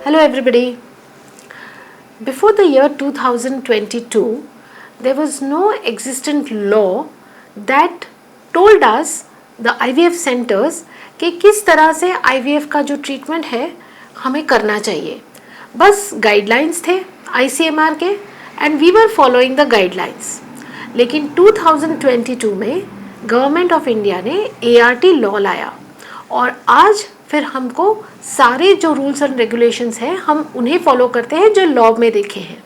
Hello everybody. Before the year 2022, there was no existent law that told us the IVF centers कि किस तरह से IVF का जो ट्रीटमेंट है हमें करना चाहिए. बस गाइडलाइंस थे ICMR के and we were following the guidelines. लेकिन 2022 में गवर्नमेंट ऑफ इंडिया ने ART लॉ लाया और आज फिर हमको सारे जो रूल्स एंड रेगुलेशंस हैं हम उन्हें फॉलो करते हैं जो लॉ में देखे हैं.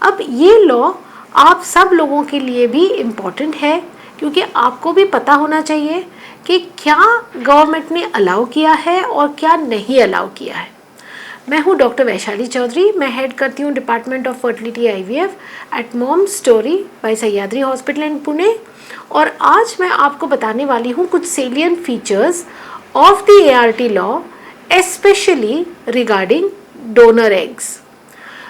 अब ये लॉ आप सब लोगों के लिए भी इम्पॉर्टेंट है क्योंकि आपको भी पता होना चाहिए कि क्या गवर्नमेंट ने अलाउ किया है और क्या नहीं अलाउ किया है. मैं हूँ डॉक्टर वैशाली चौधरी. मैं हेड करती हूँ department of fertility IVF at Mom Story by Sahyadri Hospital in Pune. और आज मैं आपको बताने वाली हूँ कुछ salient features of the ART law, especially regarding donor eggs.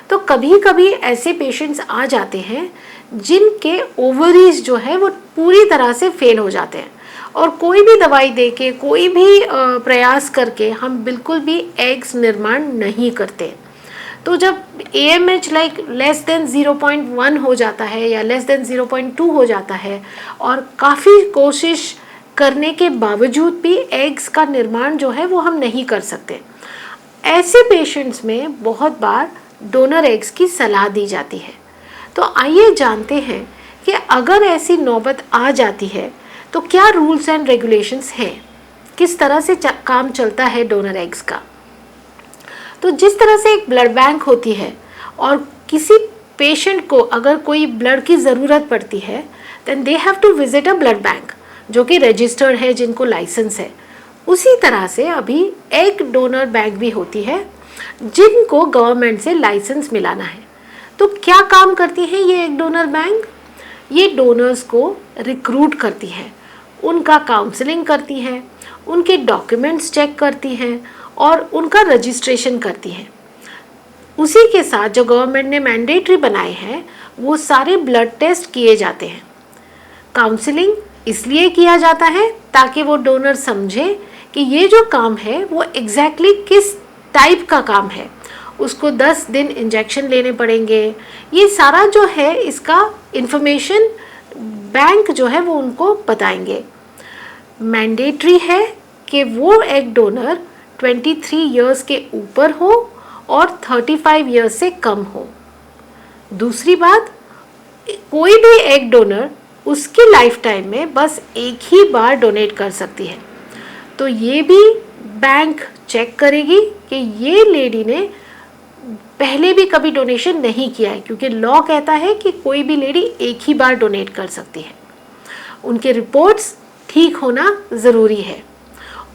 तो कभी कभी ऐसे पेशेंट्स आ जाते हैं जिनके ओवरीज जो है वो पूरी तरह से फेल हो जाते हैं और कोई भी दवाई देके कोई भी प्रयास करके हम बिल्कुल भी एग्स निर्माण नहीं करते. तो जब AMH लाइक लेस देन 0.1 हो जाता है या लेस देन 0.2 हो जाता है और काफ़ी कोशिश करने के बावजूद भी एग्स का निर्माण जो है वो हम नहीं कर सकते, ऐसे पेशेंट्स में बहुत बार डोनर एग्स की सलाह दी जाती है. तो आइए जानते हैं कि अगर ऐसी नौबत आ जाती है तो क्या रूल्स एंड रेगुलेशंस हैं, किस तरह से काम चलता है डोनर एग्स का. तो जिस तरह से एक ब्लड बैंक होती है और किसी पेशेंट को अगर कोई ब्लड की ज़रूरत पड़ती है then they have to visit a blood bank जो कि रजिस्टर्ड है, जिनको लाइसेंस है. उसी तरह से अभी एक डोनर बैंक भी होती है जिनको गवर्नमेंट से लाइसेंस मिलाना है. तो क्या काम करती है ये एक डोनर बैंक? ये डोनर्स को रिक्रूट करती है, उनका काउंसलिंग करती है, उनके डॉक्यूमेंट्स चेक करती हैं और उनका रजिस्ट्रेशन करती हैं. उसी के साथ जो गवर्नमेंट ने मैंडेटरी बनाए हैं वो सारे ब्लड टेस्ट किए जाते हैं. काउंसलिंग इसलिए किया जाता है ताकि वो डोनर समझे कि ये जो काम है वो एग्जैक्टली किस टाइप का काम है. उसको 10 दिन इंजेक्शन लेने पड़ेंगे, ये सारा जो है इसका इंफॉर्मेशन बैंक जो है वो उनको बताएंगे. मैंडेटरी है कि वो एक डोनर 23 इयर्स के ऊपर हो और 35 इयर्स से कम हो. दूसरी बात, कोई भी एक डोनर उसकी लाइफ टाइम में बस एक ही बार डोनेट कर सकती है. तो ये भी बैंक चेक करेगी कि ये लेडी ने पहले भी कभी डोनेशन नहीं किया है क्योंकि लॉ कहता है कि कोई भी लेडी एक ही बार डोनेट कर सकती है. उनके रिपोर्ट्स ठीक होना ज़रूरी है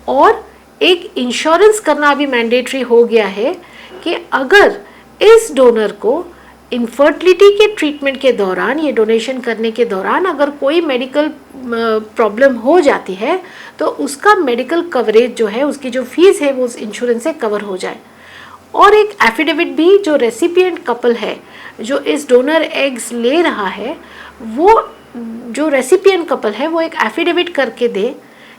और एक इंश्योरेंस करना भी मैंडेटरी हो गया है कि अगर इस डोनर को इनफर्टिलिटी के ट्रीटमेंट के दौरान, ये डोनेशन करने के दौरान अगर कोई मेडिकल प्रॉब्लम हो जाती है तो उसका मेडिकल कवरेज जो है, उसकी जो फीस है वो उस इंश्योरेंस से कवर हो जाए. और एक एफिडेविट भी जो रेसिपिएंट कपल है जो इस डोनर एग्स ले रहा है, वो जो रेसिपिएंट कपल है वो एक एफिडेविट करके दे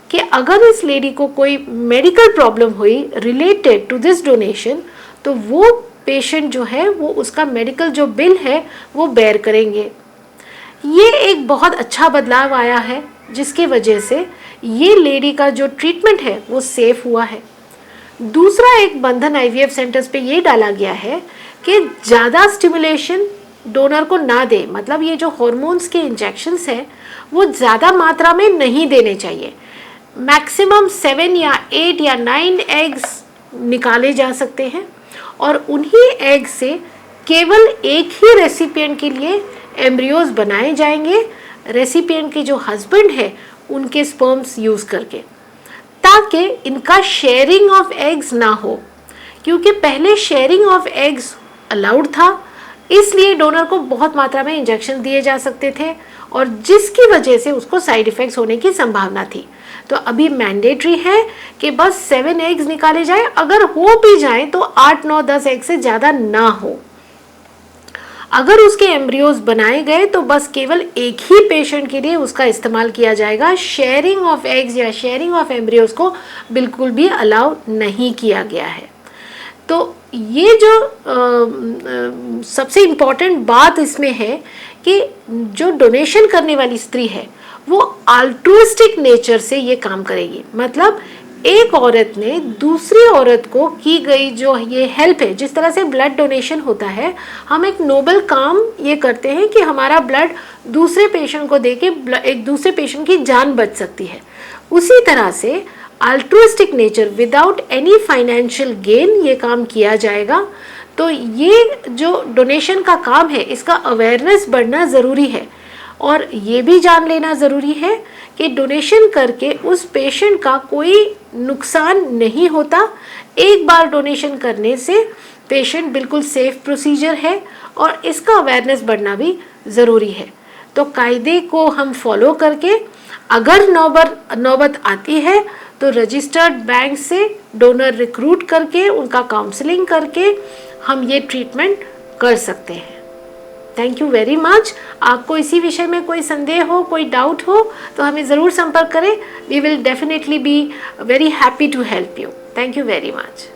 कि अगर इस लेडी को कोई मेडिकल प्रॉब्लम हुई रिलेटेड टू दिस डोनेशन तो वो पेशेंट जो है वो उसका मेडिकल जो बिल है वो बेयर करेंगे. ये एक बहुत अच्छा बदलाव आया है जिसके वजह से ये लेडी का जो ट्रीटमेंट है वो सेफ हुआ है. दूसरा एक बंधन IVF सेंटर्स पे ये डाला गया है कि ज़्यादा स्टिमुलेशन डोनर को ना दे, मतलब ये जो हार्मोन्स के इंजेक्शंस हैं वो ज़्यादा मात्रा में नहीं देने चाहिए. मैक्सिमम 7 या 8 या 9 एग्स निकाले जा सकते हैं और उन्हीं एग से केवल एक ही रेसिपिएंट के लिए एम्ब्रियोज बनाए जाएंगे, रेसिपिएंट के जो हस्बैंड है उनके स्पर्म्स यूज़ करके, ताकि इनका शेयरिंग ऑफ एग्स ना हो. क्योंकि पहले शेयरिंग ऑफ एग्स अलाउड था, इसलिए डोनर को बहुत मात्रा में इंजेक्शन दिए जा सकते थे और जिसकी वजह से उसको साइड इफ़ेक्ट्स होने की संभावना थी. तो अभी मैंडेटरी है कि बस 7 एग्स निकाले जाए, अगर हो भी जाए तो 8, 9, 10 एग से ज़्यादा ना हो. अगर उसके एम्ब्रियोज बनाए गए तो बस केवल एक ही पेशेंट के लिए उसका इस्तेमाल किया जाएगा. शेयरिंग ऑफ एग्स या शेयरिंग ऑफ एम्ब्रियोज को बिल्कुल भी अलाउ नहीं किया गया है. तो ये जो सबसे इम्पॉर्टेंट बात इसमें है कि जो डोनेशन करने वाली स्त्री है वो अल्ट्रुइस्टिक नेचर से ये काम करेगी। मतलब एक औरत ने दूसरी औरत को की गई जो ये हेल्प है, जिस तरह से ब्लड डोनेशन होता है, हम एक नोबल काम ये करते हैं कि हमारा ब्लड दूसरे पेशेंट को देके एक दूसरे पेशेंट की जान बच सकती है। उसी तरह से altruistic nature without any financial gain ये काम किया जाएगा। तो ये जो डोनेशन का काम है इसका अवेयरनेस बढ़ना ज़रूरी है, और ये भी जान लेना ज़रूरी है कि डोनेशन करके उस पेशेंट का कोई नुकसान नहीं होता। एक बार डोनेशन करने से पेशेंट बिल्कुल सेफ प्रोसीजर है, और इसका अवेयरनेस बढ़ना भी ज़रूरी है। तो कायदे को हम फॉलो करके अगर नौबत आती है तो रजिस्टर्ड बैंक से डोनर रिक्रूट करके उनका काउंसलिंग करके हम ये ट्रीटमेंट कर सकते हैं। Thank you very much. आपको इसी विषय में कोई संदेह हो, कोई डाउट हो तो हमें ज़रूर संपर्क करें। We will definitely be very happy to help you. Thank you very much.